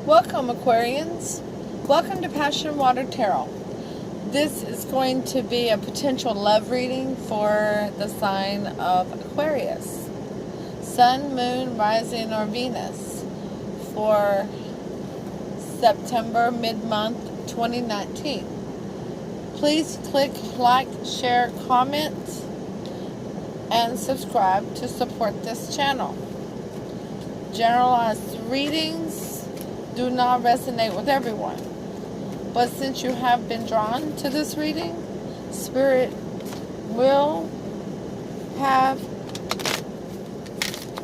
Welcome, Aquarians. Welcome to Passion Water Tarot. This is going to be a potential love reading for the sign of Aquarius. Sun, Moon, Rising, or Venus for September mid-month 2019. Please click like, share, comment, and subscribe to support this channel. Generalized readings do not resonate with everyone. But since you have been drawn to this reading, Spirit will have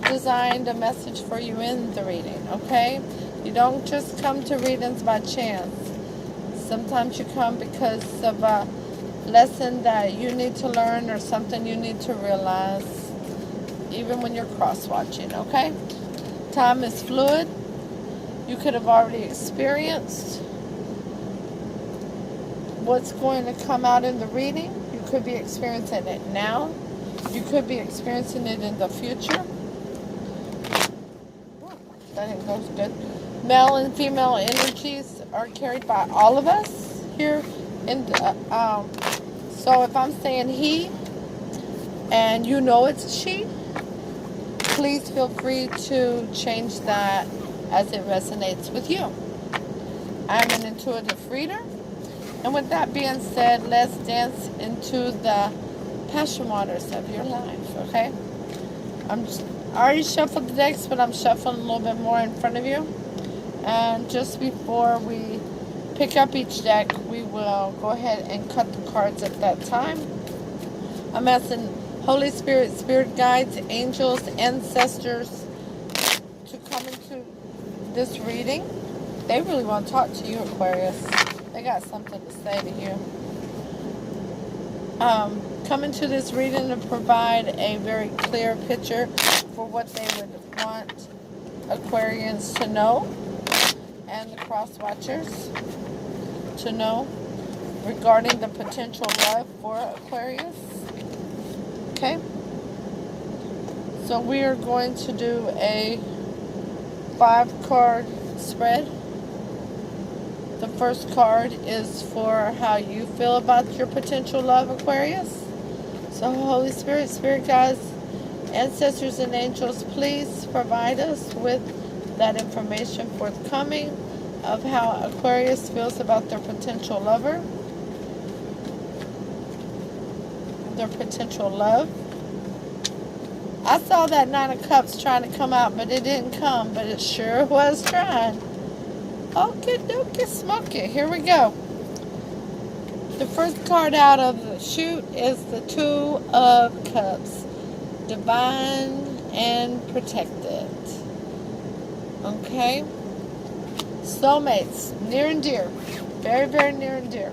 designed a message for you in the reading, okay? You don't just come to readings by chance. Sometimes you come because of a lesson that you need to learn or something you need to realize, even when you're cross-watching, okay? Time is fluid. You could have already experienced what's going to come out in the reading. You could be experiencing it now. You could be experiencing it in the future. That didn't go good. Male and female energies are carried by all of us here. So if I'm saying he and you know it's she, please feel free to change that as it resonates with you. I'm an intuitive reader. And with that being said, let's dance into the passion waters of your life, okay? I already shuffled the decks, but I'm shuffling a little bit more in front of you. And just before we pick up each deck, we will go ahead and cut the cards at that time. I'm asking Holy Spirit, spirit guides, angels, ancestors to come into this reading. They really want to talk to you, Aquarius. They got something to say to you. Come into this reading to provide a very clear picture for what they would want Aquarians to know and the cross-watchers to know regarding the potential love for Aquarius. Okay? So we are going to do a 5-card spread. The first card is for how you feel about your potential love, Aquarius. So Holy Spirit, spirit guides, ancestors, and angels, please provide us with that information forthcoming of how Aquarius feels about their potential lover, their potential love. I saw that 9 of Cups trying to come out, but it didn't come, but it sure was trying. Okie dokie smoky. Here we go. The first card out of the chute is the 2 of Cups. Divine and protected. Okay? Soulmates. Near and dear. Very, very near and dear.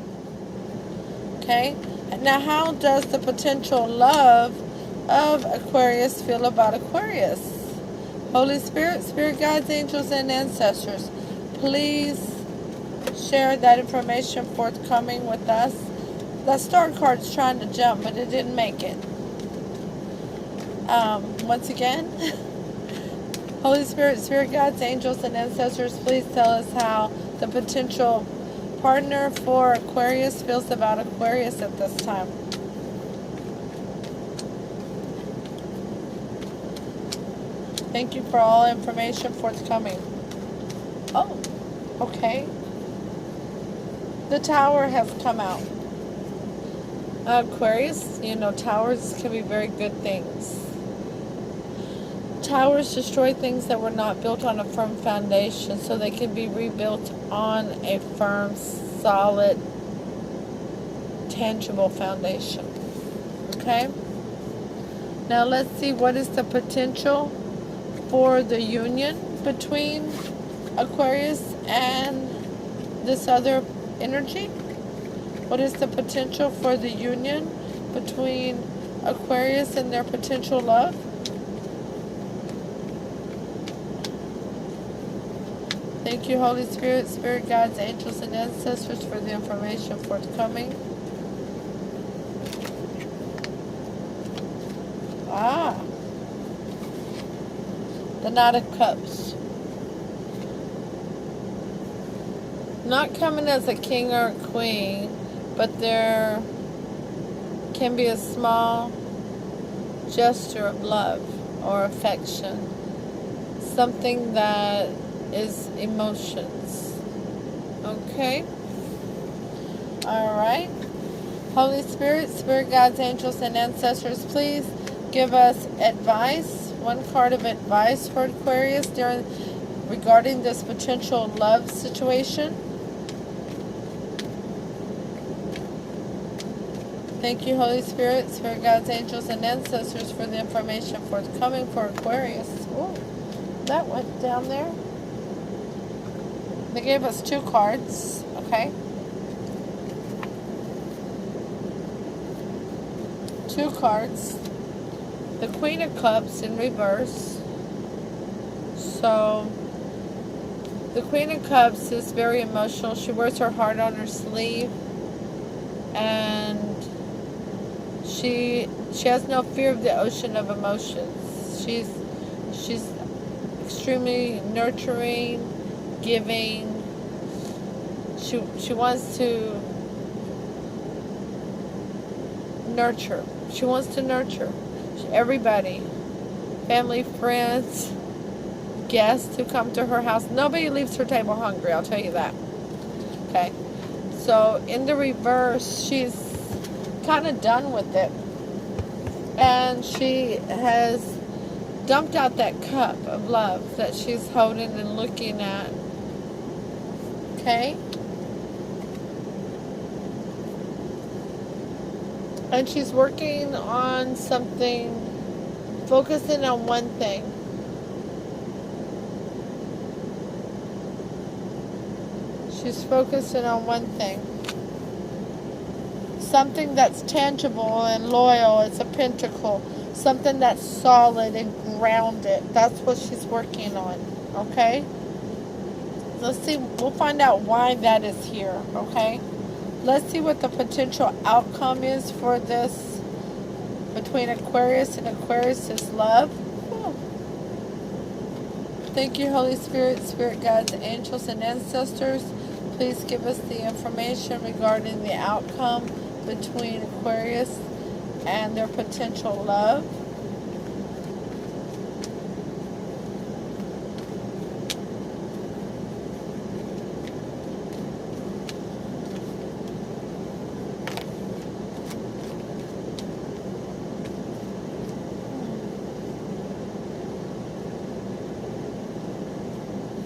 Okay? Now, how does the potential love of Aquarius feel about Aquarius? Holy Spirit, spirit guides, angels, and ancestors, please share that information forthcoming with us. The star card's trying to jump, but it didn't make it. Once again, Holy Spirit, spirit guides, angels, and ancestors, please tell us how the potential partner for Aquarius feels about Aquarius at this time. Thank you for all information forthcoming. Oh, okay. The Tower has come out. Aquarius, you know, towers can be very good things. Towers destroy things that were not built on a firm foundation, so they can be rebuilt on a firm, solid, tangible foundation. Okay? Now let's see what is the potential for the union between Aquarius and this other energy. What is the potential for the union between Aquarius and their potential love? Thank you, Holy Spirit, spirit guides, angels, and ancestors for the information forthcoming. The Knight of Cups. not coming as a king or a queen, but there can be a small gesture of love or affection. Something that is emotions. Okay? Alright. Holy Spirit, Spirit Guides, Angels, and Ancestors, please give us advice. One card of advice for Aquarius regarding this potential love situation. Thank you, Holy Spirit, Spirit Guides, Angels, and Ancestors for the information forthcoming for Aquarius. Ooh, that went down there. They gave us 2 cards, okay? 2 cards. The Queen of Cups in reverse. So, the Queen of Cups is very emotional. She wears her heart on her sleeve. And she has no fear of the ocean of emotions. She's extremely nurturing, giving. She wants to nurture. She wants to nurture everybody, family, friends, guests who come to her house. Nobody leaves her table hungry, I'll tell you that. Okay, so in the reverse, she's kind of done with it, and she has dumped out that cup of love that she's holding and looking at. Okay, and she's working on something, focusing on one thing. She's focusing on one thing. Something that's tangible and loyal. It's a pentacle. Something that's solid and grounded. That's what she's working on. Okay? Let's see. We'll find out why that is here. Okay? Let's see what the potential outcome is for this between Aquarius and Aquarius's love. Thank you, Holy Spirit, Spirit Guides, Angels, and Ancestors. Please give us the information regarding the outcome between Aquarius and their potential love.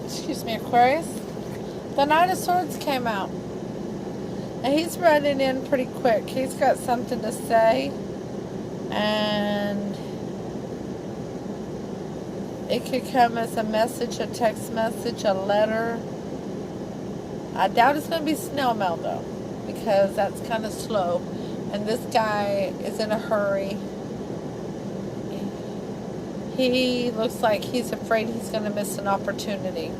Excuse me, Aquarius. The Knight of Swords came out. And he's running in pretty quick. He's got something to say. And it could come as a message, a text message, a letter. I doubt it's going to be snail mail, though, because that's kind of slow. And this guy is in a hurry. He looks like he's afraid he's going to miss an opportunity.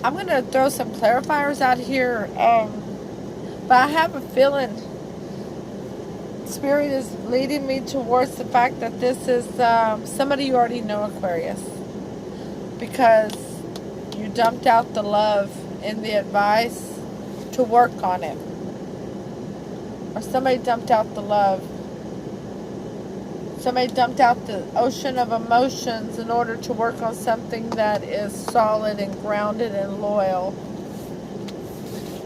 I'm going to throw some clarifiers out here, but I have a feeling Spirit is leading me towards the fact that this is somebody you already know, Aquarius, because you dumped out the love in the advice to work on it, or somebody dumped out the love. Somebody dumped out the ocean of emotions in order to work on something that is solid and grounded and loyal.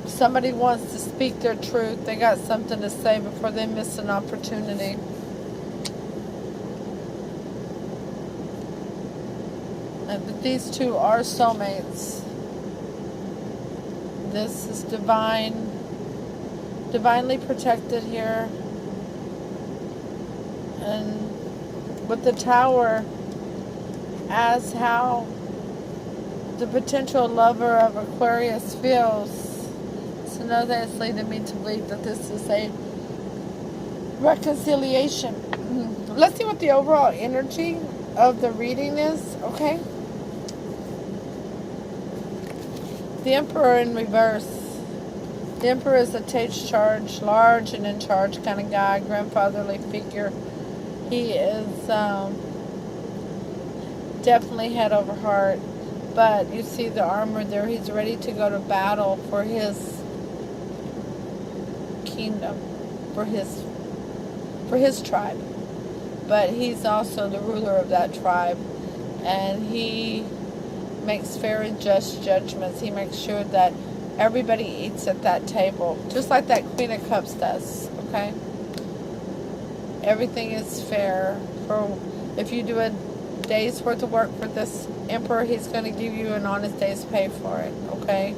Somebody wants to speak their truth. They got something to say before they miss an opportunity. But these two are soulmates. This is divinely protected here. And with the Tower as how the potential lover of Aquarius feels. So know that it's leading me to believe that this is a reconciliation. Let's see what the overall energy of the reading is, okay? The Emperor in reverse. The Emperor is a take-charge, large and in charge kind of guy, grandfatherly figure. He is definitely head over heart. But you see the armor there. He's ready to go to battle for his kingdom, for his tribe. But he's also the ruler of that tribe, and he makes fair and just judgments. He makes sure that everybody eats at that table, just like that Queen of Cups does, okay? Everything is fair. For if you do a day's worth of work for this Emperor, he's going to give you an honest day's pay for it, okay?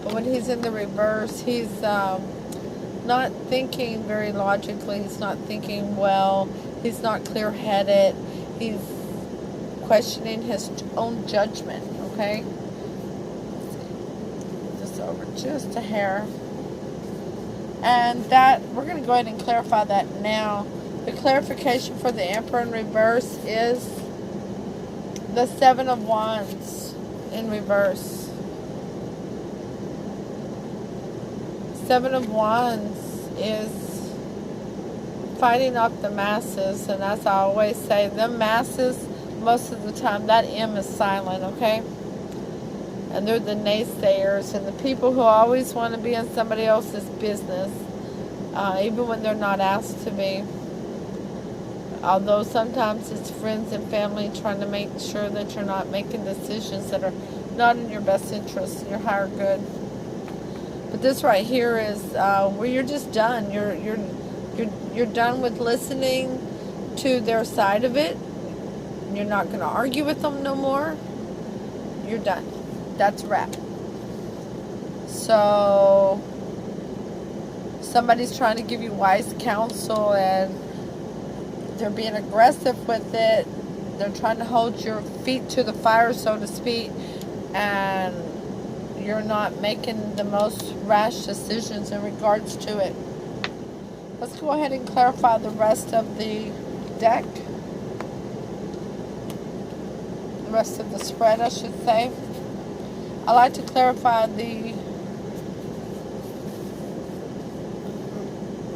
But when he's in the reverse, he's not thinking very logically. He's not thinking well. He's not clear-headed. He's questioning his own judgment, okay? Just over just a hair. And that, we're going to go ahead and clarify that now. The clarification for the Emperor in reverse is the Seven of Wands in reverse. Seven of Wands is fighting off the masses, and as I always say, the masses, most of the time, that M is silent, okay? And they're the naysayers and the people who always want to be in somebody else's business, even when they're not asked to be. Although sometimes it's friends and family trying to make sure that you're not making decisions that are not in your best interest, in your higher good. But this right here is where you're just done. You're done with listening to their side of it. You're not going to argue with them no more. You're done. That's a wrap. So somebody's trying to give you wise counsel, and they're being aggressive with it. They're trying to hold your feet to the fire, so to speak, and you're not making the most rash decisions in regards to it. Let's go ahead and clarify the rest of the deck. The rest of the spread, I should say. I like to clarify the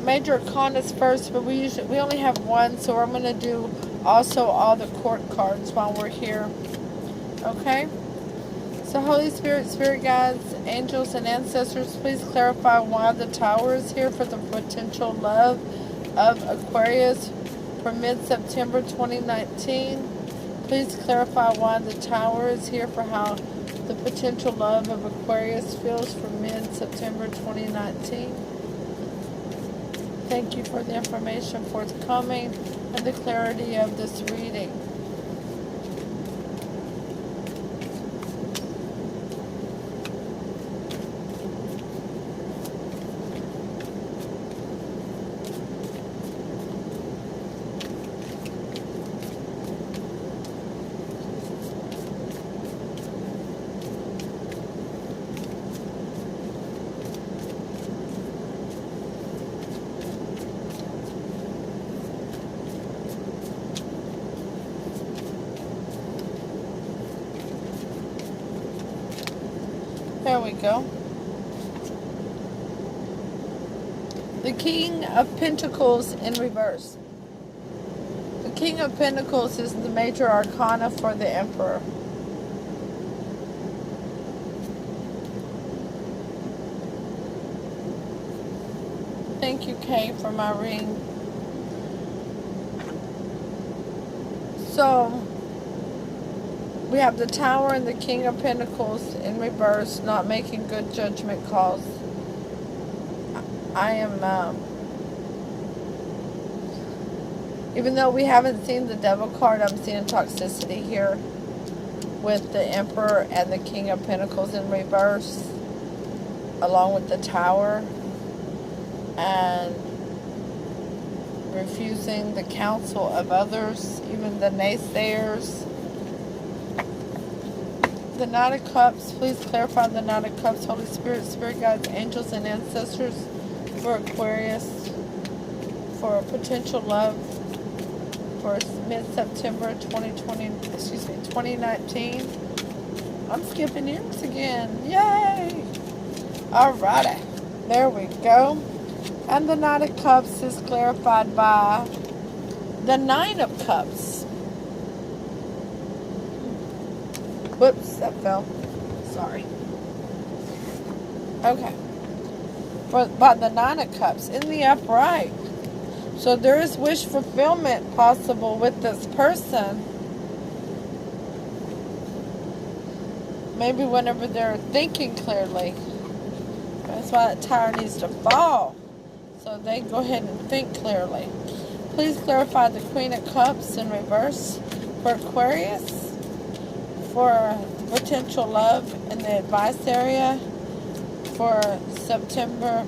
major arcanas first, but we only have one, so I'm going to do also all the court cards while we're here. Okay? So Holy Spirit, Spirit Guides, Angels, and Ancestors, please clarify why the Tower is here for the potential love of Aquarius for mid-September 2019. Please clarify why the Tower is here for how the potential love of Aquarius feels for mid-September 2019. Thank you for the information forthcoming and the clarity of this reading. There we go. The King of Pentacles in reverse. The King of Pentacles is the major arcana for the Emperor. Thank you, Kay, for my ring. So, we have the Tower and the King of Pentacles in reverse, not making good judgment calls. I am, even though we haven't seen the Devil card, I'm seeing toxicity here with the Emperor and the King of Pentacles in reverse, along with the Tower, and refusing the counsel of others, even the naysayers. The Knight of Cups, please clarify the Knight of Cups, Holy Spirit, Spirit Guides, Angels, and Ancestors for Aquarius for potential love for mid-September 2019. I'm skipping years again. Yay! Alrighty. There we go. And the Knight of Cups is clarified by the Nine of Cups. Whoops, that fell. Sorry. Okay. By the Nine of Cups in the upright. So there is wish fulfillment possible with this person. Maybe whenever they're thinking clearly. That's why that tower needs to fall. So they go ahead and think clearly. Please clarify the Queen of Cups in reverse for Aquarius. For potential love in the advice area for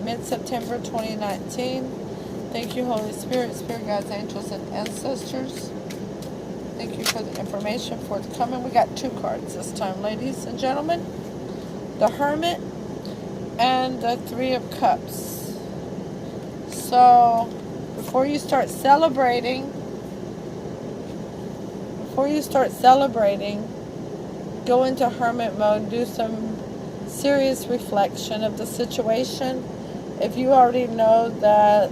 mid-September 2019. Thank you, Holy Spirit, Spirit Guides, Angels, and Ancestors. Thank you for the information forthcoming. We got 2 cards this time, ladies and gentlemen. The Hermit and the 3 of Cups. So, before you start celebrating, go into hermit mode, do some serious reflection of the situation. If you already know that,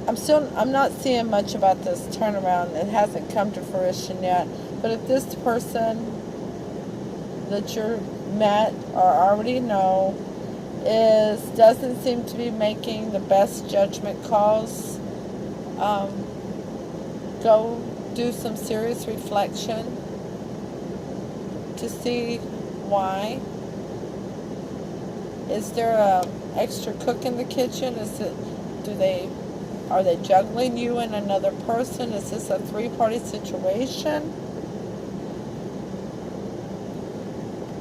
I'm not seeing much about this turnaround. It hasn't come to fruition yet. But if this person that you're met or already know doesn't seem to be making the best judgment calls, go do some serious reflection to see why. Is there a extra cook in the kitchen? Are they juggling you and another person? Is this a 3-party situation?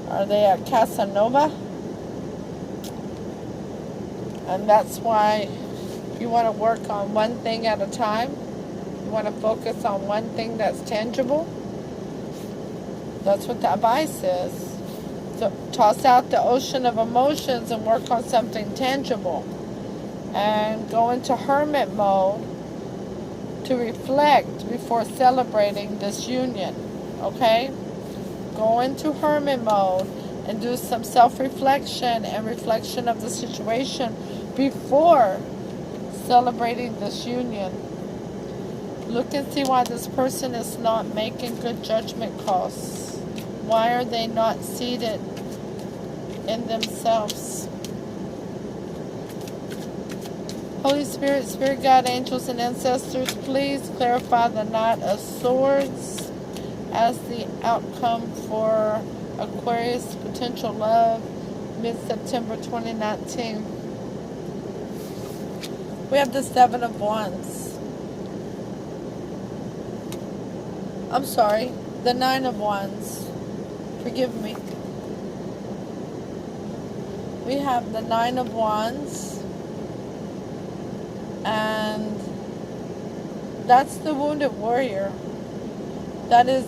Are they a Casanova? And that's why you want to work on one thing at a time. You want to focus on one thing that's tangible. That's what the advice is. So toss out the ocean of emotions and work on something tangible. And go into hermit mode to reflect before celebrating this union. Okay? Go into hermit mode and do some self-reflection and reflection of the situation before celebrating this union. Look and see why this person is not making good judgment calls. Why are they not seated in themselves? Holy Spirit, Spirit Guide, Angels, and Ancestors, please clarify the Knight of Swords as the outcome for Aquarius potential love mid-September 2019. We have the Seven of Wands. I'm sorry, the Nine of Wands. Forgive me. We have the Nine of Wands. And that's the wounded warrior. That is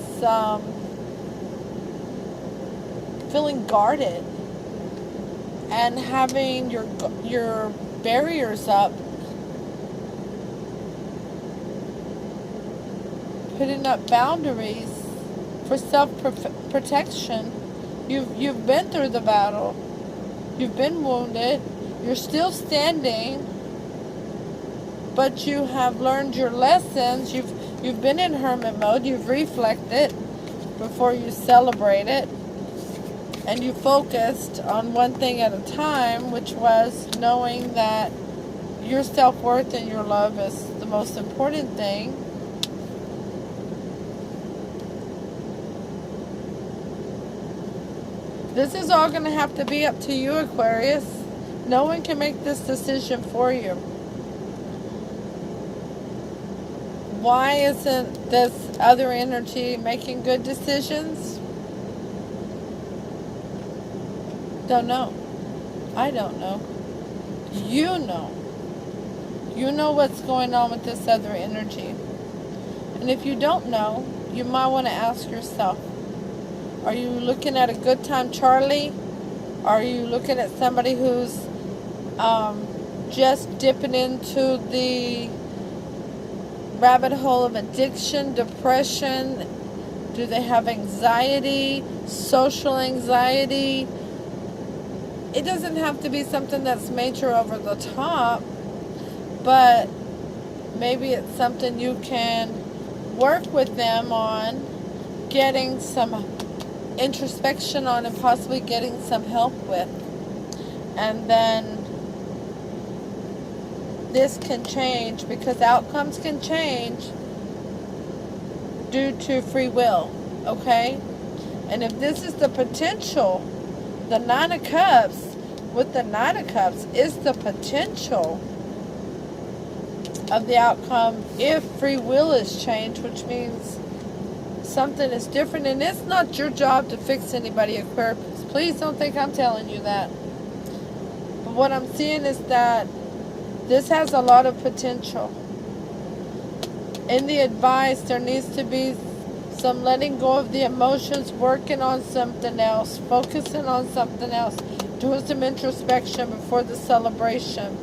feeling guarded and having your barriers up, putting up boundaries for self-protection. You've been through the battle. You've been wounded. You're still standing. But you have learned your lessons. You've been in hermit mode. You've reflected before you celebrate it. And you focused on one thing at a time, which was knowing that your self-worth and your love is the most important thing. This is all going to have to be up to you, Aquarius. No one can make this decision for you. Why isn't this other energy making good decisions? Don't know. I don't know. You know. You know what's going on with this other energy. And if you don't know, you might want to ask yourself, are you looking at a good time Charlie? Are you looking at somebody who's just dipping into the rabbit hole of addiction, depression? Do they have anxiety, social anxiety? It doesn't have to be something that's major over the top, but maybe it's something you can work with them on getting some introspection on and possibly getting some help with. And then this can change, because outcomes can change due to free will, okay? And if this is the potential, the Nine of Cups, with the Nine of Cups, is the potential of the outcome if free will is changed, which means something is different. And it's not your job to fix anybody, Aquarius. Please don't think I'm telling you that. But what I'm seeing is that this has a lot of potential. In the advice, there needs to be some letting go of the emotions, working on something else, focusing on something else, doing some introspection before the celebration.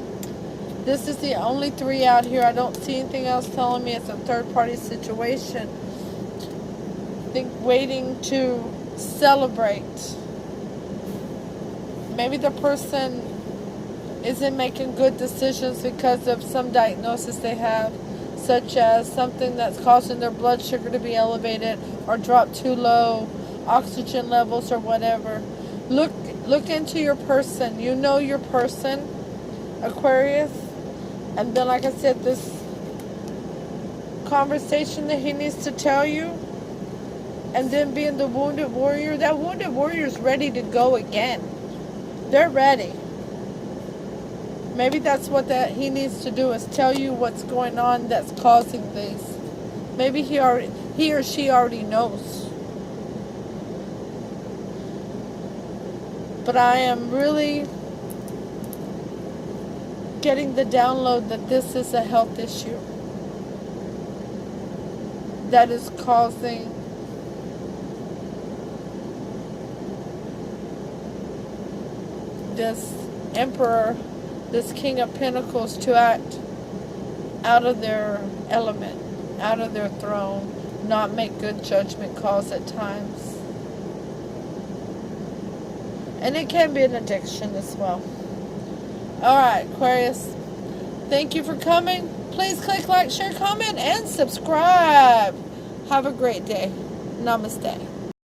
This is the only 3 out here. I don't see anything else telling me it's a third-party situation. I think waiting to celebrate. Maybe the person isn't making good decisions because of some diagnosis they have, such as something that's causing their blood sugar to be elevated or drop too low, oxygen levels or whatever. Look into your person. You know your person, Aquarius. And then, like I said, this conversation that he needs to tell you, and then being the wounded warrior, that wounded warrior is ready to go again. They're ready. Maybe that's what he needs to do, is tell you what's going on that's causing this. Maybe he or she already knows. But I am really getting the download that this is a health issue that is causing this Emperor, this King of Pentacles, to act out of their element, out of their throne, not make good judgment calls at times. And it can be an addiction as well. Alright, Aquarius, thank you for coming. Please click like, share, comment, and subscribe. Have a great day. Namaste.